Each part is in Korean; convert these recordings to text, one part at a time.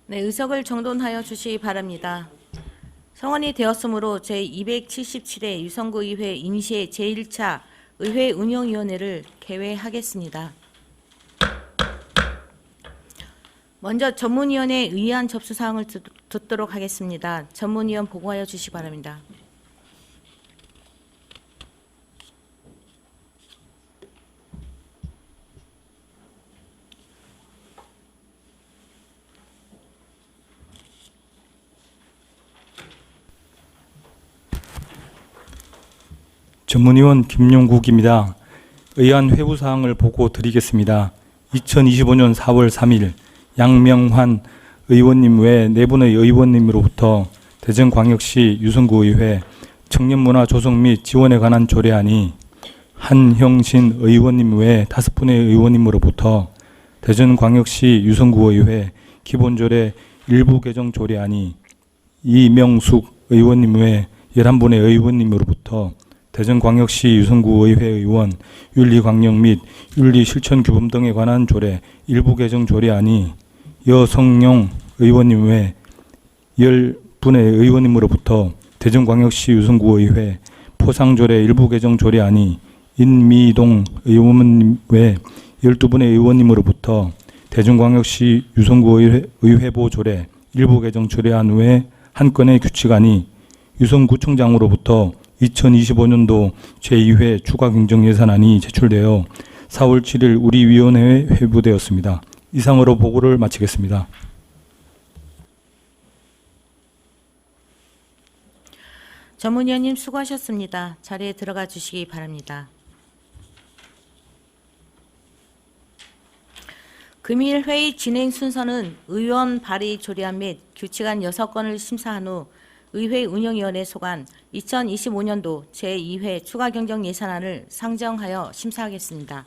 네, 의석을 정돈하여 주시기 바랍니다. 성원이 되었으므로 제277회 유성구의회 인시의 제1차 의회 운영위원회를 개회하겠습니다. 먼저 전문위원회 의안 접수사항을 듣도록 하겠습니다. 전문위원 보고하여 주시기 바랍니다. 전문위원 김용국입니다. 의안 회부사항을 보고 드리겠습니다. 2025년 4월 3일 양명환 의원님 외 네 분의 의원님으로부터 대전광역시 유성구의회 청년문화 조성 및 지원에 관한 조례안이 한형신 의원님 외 5분의 의원님으로부터 대전광역시 유성구의회 기본조례 일부 개정 조례안이 이명숙 의원님 외 11분의 의원님으로부터 대전광역시 유성구의회 의원 윤리광령 및 윤리실천규범 등에 관한 조례 일부 개정 조례안이 여성용 의원님 외 10분의 의원님으로부터 대전광역시 유성구의회 포상조례 일부 개정 조례안이 인미동 의원님 외 12분의 의원님으로부터 대전광역시 유성구의회보 조례 일부 개정 조례안 외 한 건의 규칙안이 유성구청장으로부터 2025년도 제2회 추가 경정 예산안이 제출되어 4월 7일 우리 위원회에 회부되었습니다. 이상으로 보고를 마치겠습니다. 전문위원님 수고하셨습니다. 자리에 들어가 주시기 바랍니다. 금일 회의 진행 순서는 의원 발의 조례안 및 규칙안 6건을 심사한 후 의회 운영위원회 소관 2025년도 제2회 추가 경정 예산안을 상정하여 심사하겠습니다.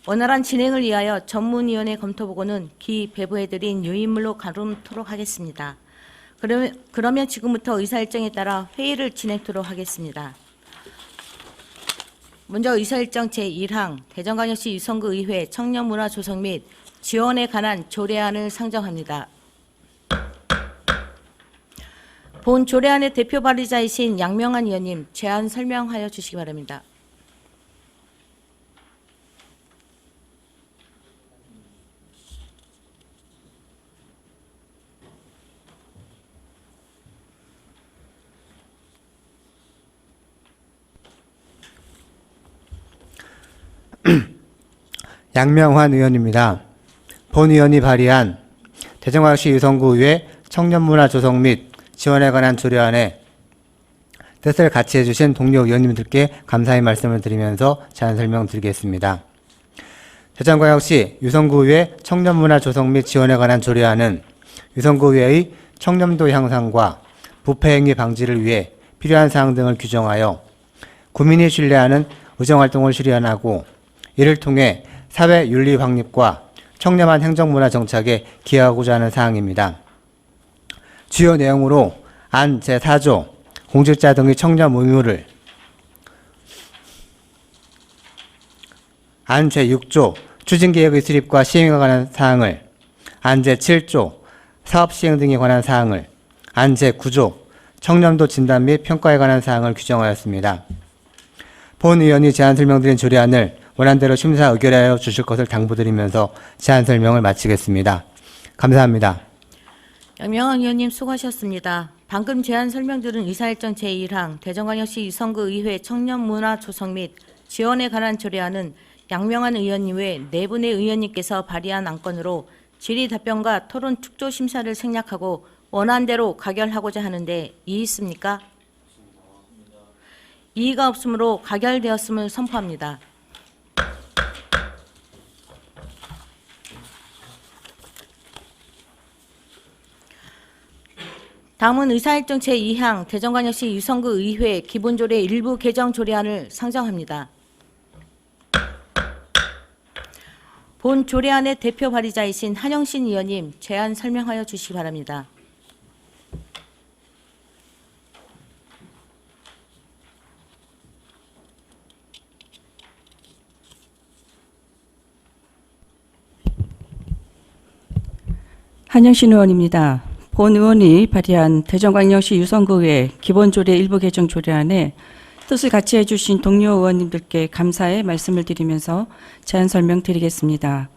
원활한 진행을 위하여 전문위원회 검토보고는 기 배부해드린 유인물로 가름토록 하겠습니다. 그러면 지금부터 의사일정에 따라 회의를 진행토록 하겠습니다. 먼저 의사일정 제1항 대전광역시 유성구의회 청년문화 조성 및 지원에 관한 조례안을 상정합니다. 본 조례안의 대표 발의자이신 양명환 의원님 제안 설명하여 주시기 바랍니다. 양명환 의원입니다. 본 의원이 발의한 대전광역시 유성구의회 청년문화 조성 및 지원에 관한 조례안에 뜻을 같이 해주신 동료 의원님들께 감사의 말씀을 드리면서 제안 설명드리겠습니다. 대전광역시 유성구의회 청년문화 조성 및 지원에 관한 조례안은 유성구의회의 청렴도 향상과 부패행위 방지를 위해 필요한 사항 등을 규정하여 국민이 신뢰하는 의정활동을 실현하고 이를 통해 사회 윤리 확립과 청렴한 행정문화 정착에 기여하고자 하는 사항입니다. 주요 내용으로 안 제4조 공직자 등의 청렴 의무를, 안 제6조 추진계획의 수립과 시행에 관한 사항을, 안 제7조 사업 시행 등에 관한 사항을, 안 제9조 청렴도 진단 및 평가에 관한 사항을 규정하였습니다. 본 의원이 제안 설명드린 조례안을 원안대로 심사 의결하여 주실 것을 당부드리면서 제안 설명을 마치겠습니다. 감사합니다. 양명환 의원님 수고하셨습니다. 방금 제안 설명드린 의사일정 제1항 대전광역시 유성구의회 청년문화 조성 및 지원에 관한 조례안은 양명환 의원님 외 4분의 의원님께서 발의한 안건으로 질의 답변과 토론 축조 심사를 생략하고 원안대로 가결하고자 하는데 이의 있습니까? 이의가 없으므로 가결되었음을 선포합니다. 다음은 의사일정 제2항 대전광역시 유성구의회 기본조례 일부 개정 조례안을 상정합니다. 본 조례안의 대표 발의자이신 한영신 의원님 제안 설명하여 주시기 바랍니다. 한영신 의원입니다. 본 의원이 발의한 대전광역시 유성구의 기본조례 일부 개정 조례안에 뜻을 같이 해주신 동료 의원님들께 감사의 말씀을 드리면서 제안 설명드리겠습니다.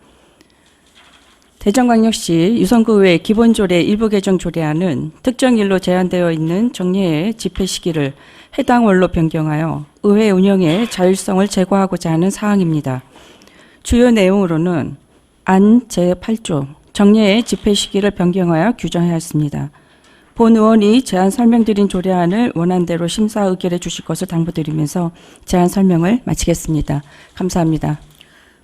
대전광역시 유성구의 기본조례 일부 개정 조례안은 특정 일로 제한되어 있는 정례의 집회 시기를 해당 월로 변경하여 의회 운영의 자율성을 제고하고자 하는 사항입니다. 주요 내용으로는 안 제8조 정례의 집회 시기를 변경하여 규정하였습니다. 본 의원이 제안 설명드린 조례안을 원안대로 심사 의결해 주실 것을 당부드리면서 제안 설명을 마치겠습니다. 감사합니다.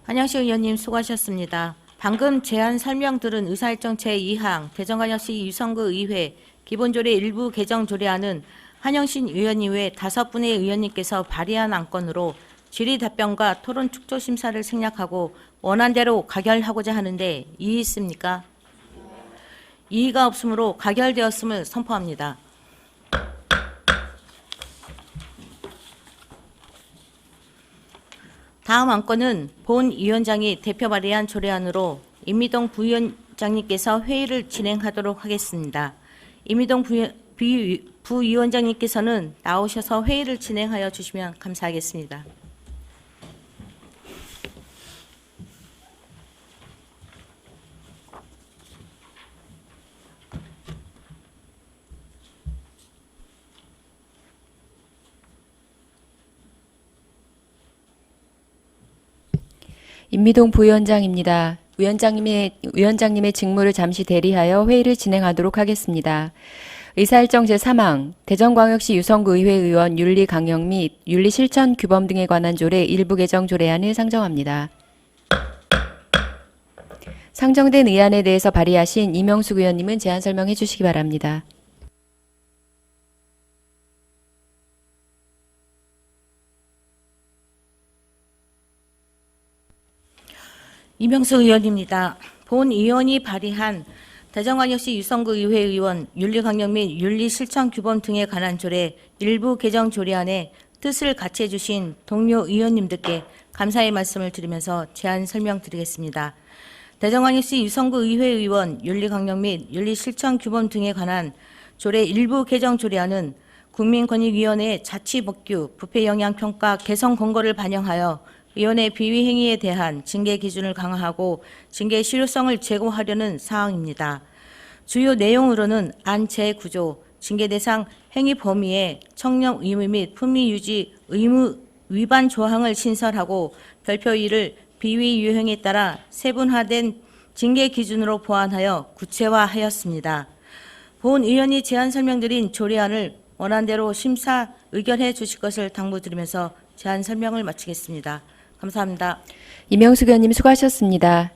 한영식 의원님 수고하셨습니다. 방금 제안 설명 들은 의사일정 제2항 대전광역시 유성구 의회 기본조례 일부 개정 조례안은 한영신 의원님 외 5분의 의원님께서 발의한 안건으로 질의 답변과 토론 축조 심사를 생략하고 원안대로 가결하고자 하는데 이의 있습니까? 이의가 없으므로 가결되었음을 선포합니다. 다음 안건은 본 위원장이 대표 발의한 조례안으로 임미동 부위원장님께서 회의를 진행하도록 하겠습니다. 임미동 부위원장님께서는 나오셔서 회의를 진행하여 주시면 감사하겠습니다. 임미동 부위원장입니다. 위원장님의 직무를 잠시 대리하여 회의를 진행하도록 하겠습니다. 의사일정 제3항 대전광역시 유성구 의회 의원 윤리 강령 및 윤리 실천 규범 등에 관한 조례 일부 개정 조례안을 상정합니다. 상정된 의안에 대해서 발의하신 이명숙 의원님은 제안 설명해 주시기 바랍니다. 이명숙 의원입니다. 본 의원이 발의한 대전광역시 유성구 의회 의원 윤리강령 및 윤리실천 규범 등에 관한 조례 일부 개정 조례안에 뜻을 같이 해주신 동료 의원님들께 감사의 말씀을 드리면서 제안 설명드리겠습니다. 대전광역시 유성구 의회 의원 윤리강령 및 윤리실천 규범 등에 관한 조례 일부 개정 조례안은 국민권익위원회 자치법규 부패영향평가 개선 권고를 반영하여 위원회 비위 행위에 대한 징계 기준을 강화하고 징계 실효성을 제고하려는 사항입니다. 주요 내용으로는 안 제9조 징계 대상 행위 범위에 청렴 의무 및 품위 유지 의무 위반 조항을 신설하고 별표 1을 비위 유형에 따라 세분화된 징계 기준으로 보완하여 구체화하였습니다. 본 의원이 제안 설명드린 조례안을 원안대로 심사 의결해 주실 것을 당부드리면서 제안 설명을 마치겠습니다. 감사합니다. 이명숙 의원님 수고하셨습니다.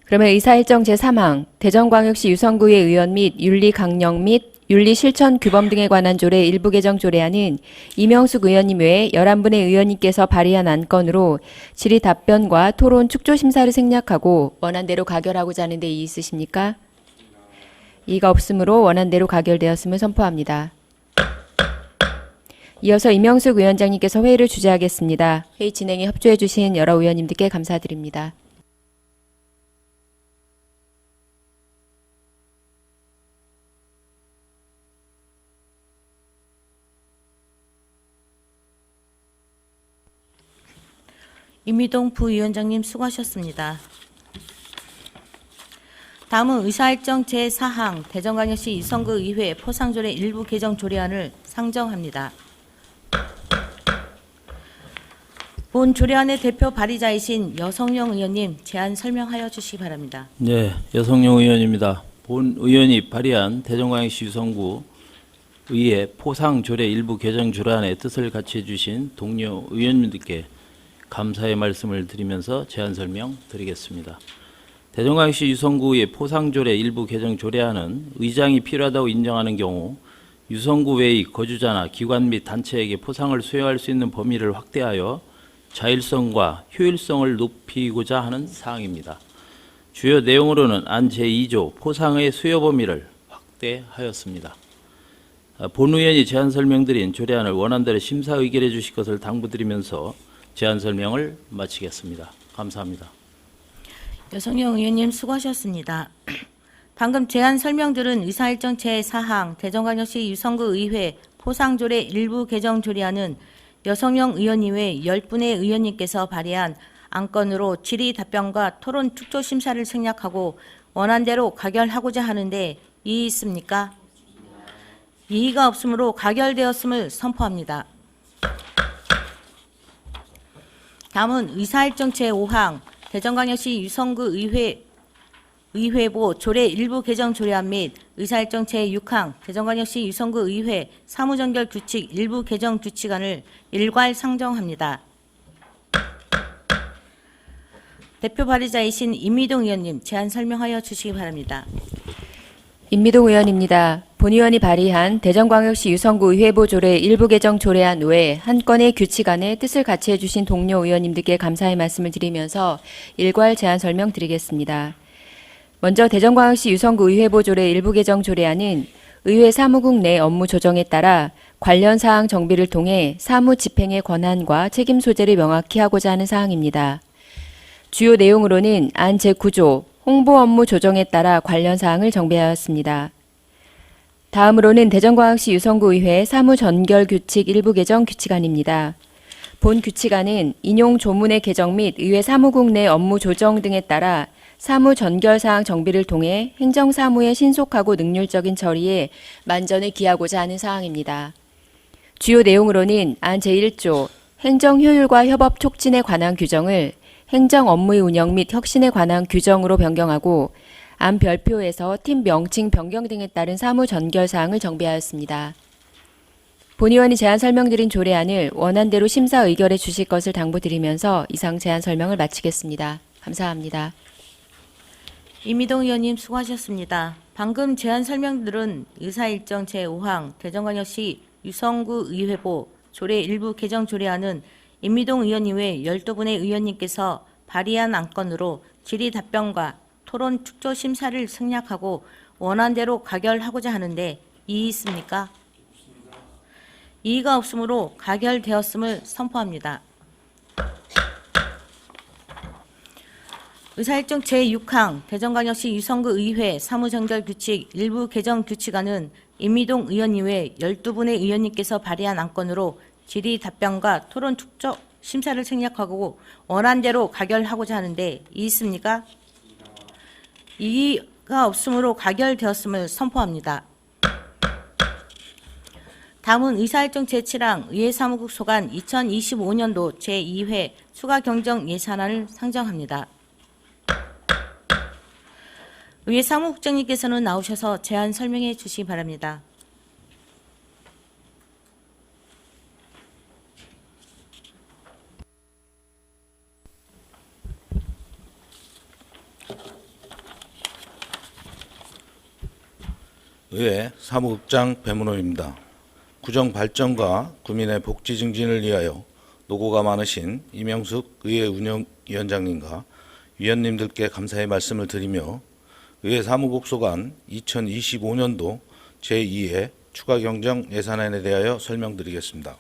그러면 의사일정 제3항 대전광역시 유성구의 의원 및 윤리강령 및 윤리실천 규범 등에 관한 조례 일부 개정 조례안은 이명숙 의원님 외에 11분의 의원님께서 발의한 안건으로 질의 답변과 토론 축조 심사를 생략하고 원안대로 가결하고자 하는 데 이의 있으십니까? 이의가 없으므로 원안대로 가결되었음을 선포합니다. 이어서 이명숙 위원장님께서 회의를 주재하겠습니다. 회의 진행에 협조해 주신 여러 의원님들께 감사드립니다. 임미동 부위원장님 수고하셨습니다. 다음은 의사일정 제4항 대전광역시 유성구 의회 포상조례 일부 개정 조례안을 상정합니다. 본 조례안의 대표 발의자이신 여성용 의원님 제안 설명하여 주시기 바랍니다. 네, 여성용 의원입니다. 본 의원이 발의한 대전광역시 유성구 의회 포상조례 일부 개정 조례안의 뜻을 같이 해주신 동료 의원님들께 감사의 말씀을 드리면서 제안 설명 드리겠습니다. 대전광역시 유성구의 포상조례 일부 개정 조례안은 의장이 필요하다고 인정하는 경우 유성구 외의 거주자나 기관 및 단체에게 포상을 수여할 수 있는 범위를 확대하여 자율성과 효율성을 높이고자 하는 사항입니다. 주요 내용으로는 안 제2조 포상의 수여 범위를 확대하였습니다. 본 의원이 제안 설명드린 조례안을 원안대로 심사 의결해 주실 것을 당부드리면서 제안 설명을 마치겠습니다. 감사합니다. 여성용 의원님 수고하셨습니다. 방금 제안 설명들은 의사일정 제4항 대전광역시 유성구 의회 포상조례 일부 개정 조례안은 여성영 의원 이외 10분의 의원님께서 발의한 안건으로 질의 답변과 토론 축조 심사를 생략하고 원안대로 가결하고자 하는데 이의 있습니까? 이의가 없으므로 가결되었음을 선포합니다. 다음은 의사일정 제5항 대전광역시 유성구 의회보 조례 일부 개정 조례안 및 의사일정 제6항 대전광역시 유성구 의회 사무정결 규칙 일부 개정 규칙안을 일괄 상정합니다. 대표 발의자이신 임미동 의원님 제안 설명하여 주시기 바랍니다. 임미동 의원입니다. 본 의원이 발의한 대전광역시 유성구 의회보 조례 일부 개정 조례안 외 한 건의 규칙안에 뜻을 같이 해주신 동료 의원님들께 감사의 말씀을 드리면서 일괄 제안 설명드리겠습니다. 먼저 대전광역시 유성구 의회보 조례 일부 개정 조례안은 의회 사무국 내 업무 조정에 따라 관련 사항 정비를 통해 사무 집행의 권한과 책임 소재를 명확히 하고자 하는 사항입니다. 주요 내용으로는 안 제9조 홍보 업무 조정에 따라 관련 사항을 정비하였습니다. 다음으로는 대전광역시 유성구 의회 사무전결 규칙 일부 개정 규칙안입니다. 본 규칙안은 인용 조문의 개정 및 의회 사무국 내 업무 조정 등에 따라 사무 전결 사항 정비를 통해 행정사무의 신속하고 능률적인 처리에 만전을 기하고자 하는 사항입니다. 주요 내용으로는 안 제1조 행정 효율과 협업 촉진에 관한 규정을 행정 업무의 운영 및 혁신에 관한 규정으로 변경하고 안 별표에서 팀 명칭 변경 등에 따른 사무 전결 사항을 정비하였습니다. 본 의원이 제안 설명드린 조례안을 원안대로 심사 의결해 주실 것을 당부드리면서 이상 제안 설명을 마치겠습니다. 감사합니다. 임미동 의원님 수고하셨습니다. 방금 제안 설명들은 의사일정 제5항 대전광역시 유성구 의회보 조례 일부 개정 조례안은 임미동 의원 이외 12분의 의원님께서 발의한 안건으로 질의 답변과 토론 축조 심사를 생략하고 원안대로 가결하고자 하는데 이의 있습니까? 이의가 없으므로 가결되었음을 선포합니다. 의사일정 제6항 대전광역시 유성구 의회 사무정결 규칙 일부 개정 규칙안은 임미동 의원 이외 12분의 의원님께서 발의한 안건으로 질의 답변과 토론 축조 심사를 생략하고 원안대로 가결하고자 하는데 이의 있습니까? 이의가 없으므로 가결되었음을 선포합니다. 다음은 의사일정 제7항 의회사무국 소관 2025년도 제2회 추가경정 예산안을 상정합니다. 의회 사무국장님께서는 나오셔서 제안 설명해 주시기 바랍니다. 의회 사무국장 배문호입니다. 구정 발전과 구민의 복지 증진을 위하여 노고가 많으신 이명숙 의회 운영위원장님과 위원님들께 감사의 말씀을 드리며 의회 사무국 소관 2025년도 제2회 추가경정 예산안에 대하여 설명드리겠습니다.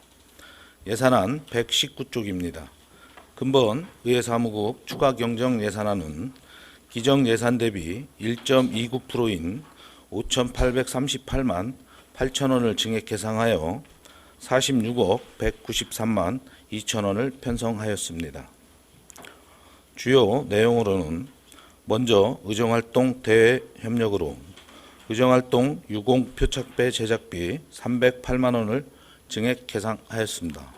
예산안 119쪽입니다. 근본 의회 사무국 추가경정 예산안은 기정 예산 대비 1.29%인 5,838만 8천원을 증액 계상하여 46억 193만 2천원을 편성하였습니다. 주요 내용으로는 먼저 의정활동 대외 협력으로 의정활동 유공 표착배 제작비 308만 원을 증액 계상하였습니다.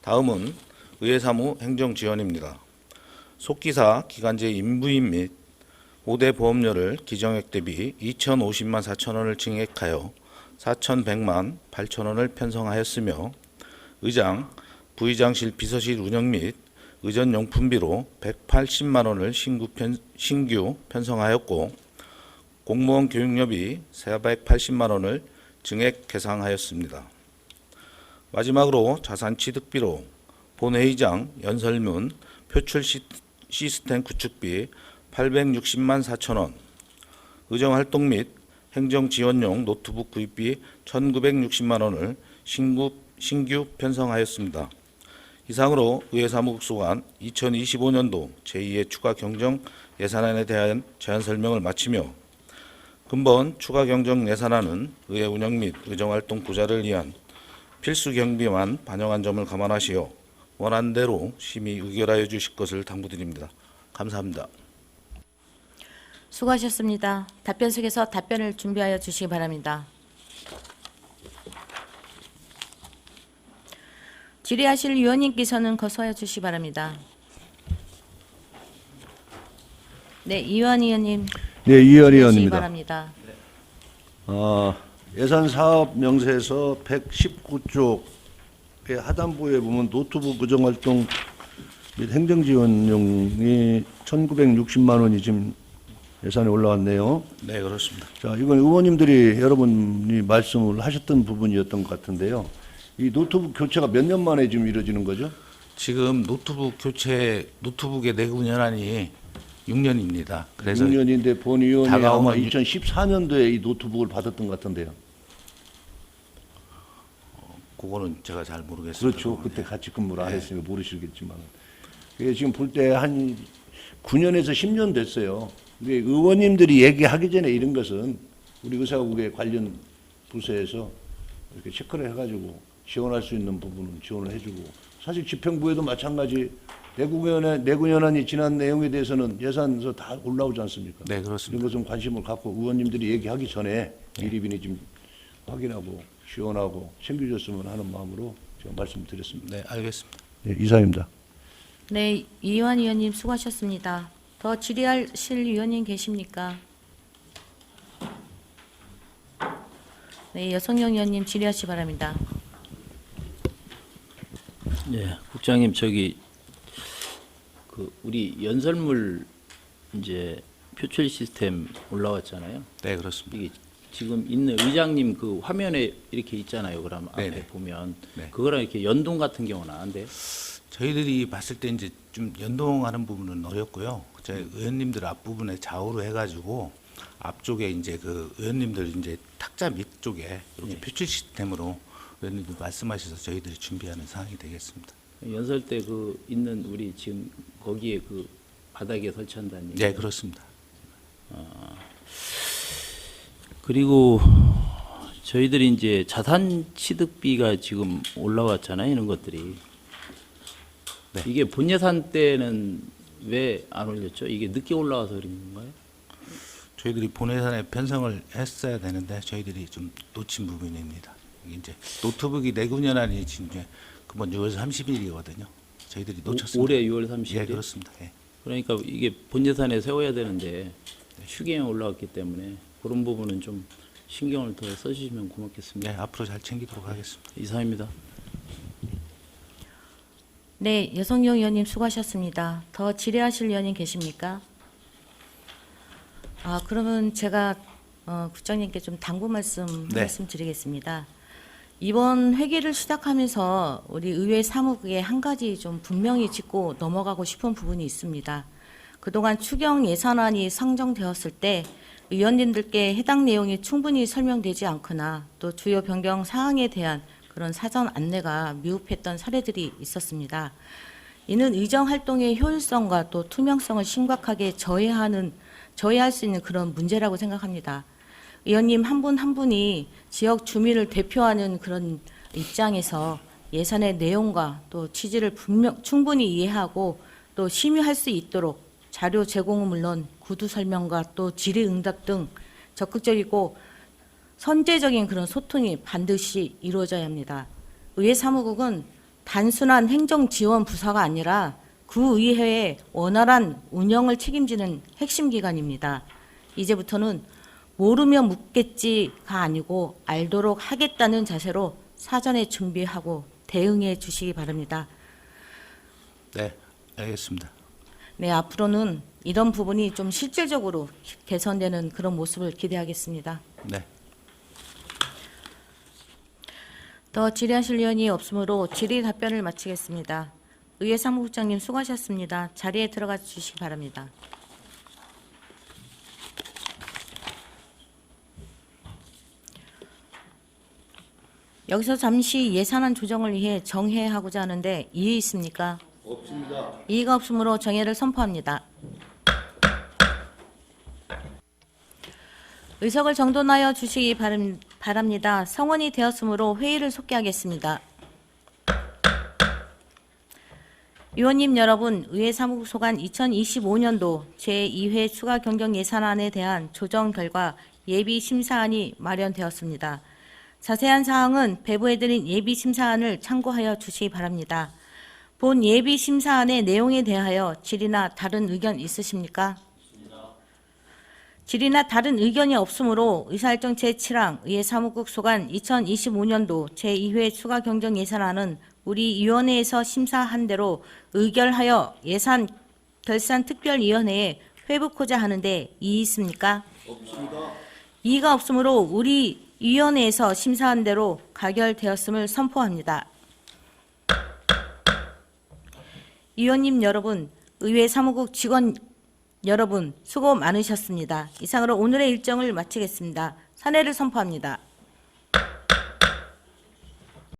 다음은 의회사무 행정지원입니다. 속기사 기간제 인부인 및 5대 보험료를 기정액 대비 2,050만 4천 원을 증액하여 4,100만 8천 원을 편성하였으며 의장, 부의장실 비서실 운영 및 의전용품비로 180만 원을 신규 편성하였고 공무원 교육료비 480만 원을 증액 계상하였습니다. 마지막으로 자산취득비로 본회의장 연설문 표출 시스템 구축비 860만 4천 원, 의정활동 및 행정지원용 노트북 구입비 1,960만 원을 신규 편성하였습니다. 이상으로 의회사무국 소관 2025년도 제2회 추가 경정 예산안에 대한 제안 설명을 마치며 근본 추가 경정 예산안은 의회 운영 및 의정활동 부자를 위한 필수 경비만 반영한 점을 감안하시어 원안대로 심의 의결하여 주실 것을 당부드립니다. 감사합니다. 수고하셨습니다. 답변석에서 답변을 준비하여 주시기 바랍니다. 질의하실 위원님께서는 거소하여 주시기 바랍니다. 네, 이완 의원님. 네, 이완 질의하시기 의원입니다. 바랍니다. 예산 사업 명세에서 119쪽의 하단부에 보면 노트북 의정활동 및 행정지원용이 1,960만 원이 지금 예산에 올라왔네요. 네, 그렇습니다. 자, 이건 의원님들이 여러분이 말씀을 하셨던 부분이었던 것 같은데요. 이 노트북 교체가 몇 년 만에 지금 이루어지는 거죠? 지금 노트북의 내구 연한이 6년입니다. 그래서 6년인데 본 의원이 아마 다가오는 2014년도에 이 노트북을 받았던 것 같은데요. 그거는 제가 잘 모르겠습니다. 그렇죠. 그때 같이 근무를 안 했으니까 모르시겠지만. 그게 지금 볼 때 한 9년에서 10년 됐어요. 근데 의원님들이 얘기하기 전에 이런 것은 우리 의사국의 관련 부서에서 이렇게 체크를 해가지고 지원할 수 있는 부분은 지원을 해주고, 사실 집행부에도 마찬가지 내구연한이 지난 내용에 대해서는 예산에서 다 올라오지 않습니까? 네, 그렇습니다. 이런 것은 관심을 갖고 의원님들이 얘기하기 전에 미리미리 좀 확인하고 지원하고 챙겨줬으면 하는 마음으로 제가 말씀드렸습니다. 네, 알겠습니다. 네, 이상입니다. 네, 이완 의원님 수고하셨습니다. 더 질의하실 위원님 계십니까? 네, 여성영 의원님 질의하시기 바랍니다. 예, 국장님 우리 연설물 이제 표출 시스템 올라왔잖아요. 네, 그렇습니다. 이게 지금 있는 의장님 그 화면에 이렇게 있잖아요. 그럼 앞에 네네. 보면 네. 그거랑 이렇게 연동 같은 경우는 안 돼요? 저희들이 봤을 때 이제 좀 연동하는 부분은 어렵고요. 저희 의원님들 앞부분에 좌우로 해가지고 앞쪽에 이제 그 의원님들 이제 탁자 밑쪽에 이렇게 표출 시스템으로 의원님들 말씀하셔서 저희들이 준비하는 사항이 되겠습니다. 연설 때 그 있는 우리 지금 거기에 그 바닥에 설치한다는 얘기. 네, 그렇습니다. 그리고 저희들이 이제 자산 취득비가 지금 올라왔잖아요. 이런 것들이. 네. 이게 본 예산 때는 왜 안 올렸죠? 이게 늦게 올라와서 그런 건가요? 저희들이 본예산에 편성을 했어야 되는데 저희들이 좀 놓친 부분입니다. 이게 이제 노트북이 내구연한이 지금 이제 그번 6월 30일이거든요. 저희들이 놓쳤습니다. 올해 6월 30일. 예, 그렇습니다. 예. 그러니까 이게 본 예산에 세워야 되는데 추경에 올라왔기 때문에 그런 부분은 좀 신경을 더 써주시면 고맙겠습니다. 네, 앞으로 잘 챙기도록 하겠습니다. 이상입니다. 네, 여성영 의원님 수고하셨습니다. 더 질의하실 의원님 계십니까? 그러면 제가 국장님께 좀 당부 네. 말씀드리겠습니다. 이번 회기를 시작하면서 우리 의회 사무국에 한 가지 좀 분명히 짚고 넘어가고 싶은 부분이 있습니다. 그동안 추경 예산안이 상정되었을 때 의원님들께 해당 내용이 충분히 설명되지 않거나 또 주요 변경 사항에 대한 그런 사전 안내가 미흡했던 사례들이 있었습니다. 이는 의정 활동의 효율성과 또 투명성을 심각하게 저해할 수 있는 그런 문제라고 생각합니다. 의원님 한 분 한 분이 지역 주민을 대표하는 그런 입장에서 예산의 내용과 또 취지를 충분히 이해하고 또 심의할 수 있도록 자료 제공은 물론 구두 설명과 또 질의응답 등 적극적이고 선제적인 그런 소통이 반드시 이루어져야 합니다. 의회 사무국은 단순한 행정 지원 부서가 아니라 구의회의 원활한 운영을 책임지는 핵심 기관입니다. 이제부터는 모르면 묻겠지가 아니고 알도록 하겠다는 자세로 사전에 준비하고 대응해 주시기 바랍니다. 네, 알겠습니다. 네, 앞으로는 이런 부분이 좀 실질적으로 개선되는 그런 모습을 기대하겠습니다. 네. 더 질의하실 의원이 없으므로 질의 답변을 마치겠습니다. 의회 사무국장님 수고하셨습니다. 자리에 들어가 주시기 바랍니다. 여기서 잠시 예산안 조정을 위해 정회하고자 하는데 이의 있습니까? 없습니다. 이의가 없으므로 정회를 선포합니다. 의석을 정돈하여 주시기 바랍니다. 성원이 되었으므로 회의를 속개하겠습니다. 위원님 여러분, 의회 사무국 소관 2025년도 제2회 추가 경정 예산안에 대한 조정 결과 예비 심사안이 마련되었습니다. 자세한 사항은 배부해드린 예비 심사안을 참고하여 주시기 바랍니다. 본 예비 심사안의 내용에 대하여 질의나 다른 의견 있으십니까? 질의나 다른 의견이 없으므로 의사일정 제7항 의회 사무국 소관 2025년도 제2회 추가 경정 예산안은 우리 위원회에서 심사한 대로 의결하여 예산 결산 특별위원회에 회부코자 하는데 이의 있습니까? 없습니다. 이의가 없으므로 우리 위원회에서 심사한 대로 가결되었음을 선포합니다. 위원님 여러분, 의회 사무국 직원 여러분 수고 많으셨습니다. 이상으로 오늘의 일정을 마치겠습니다. 사내를 선포합니다.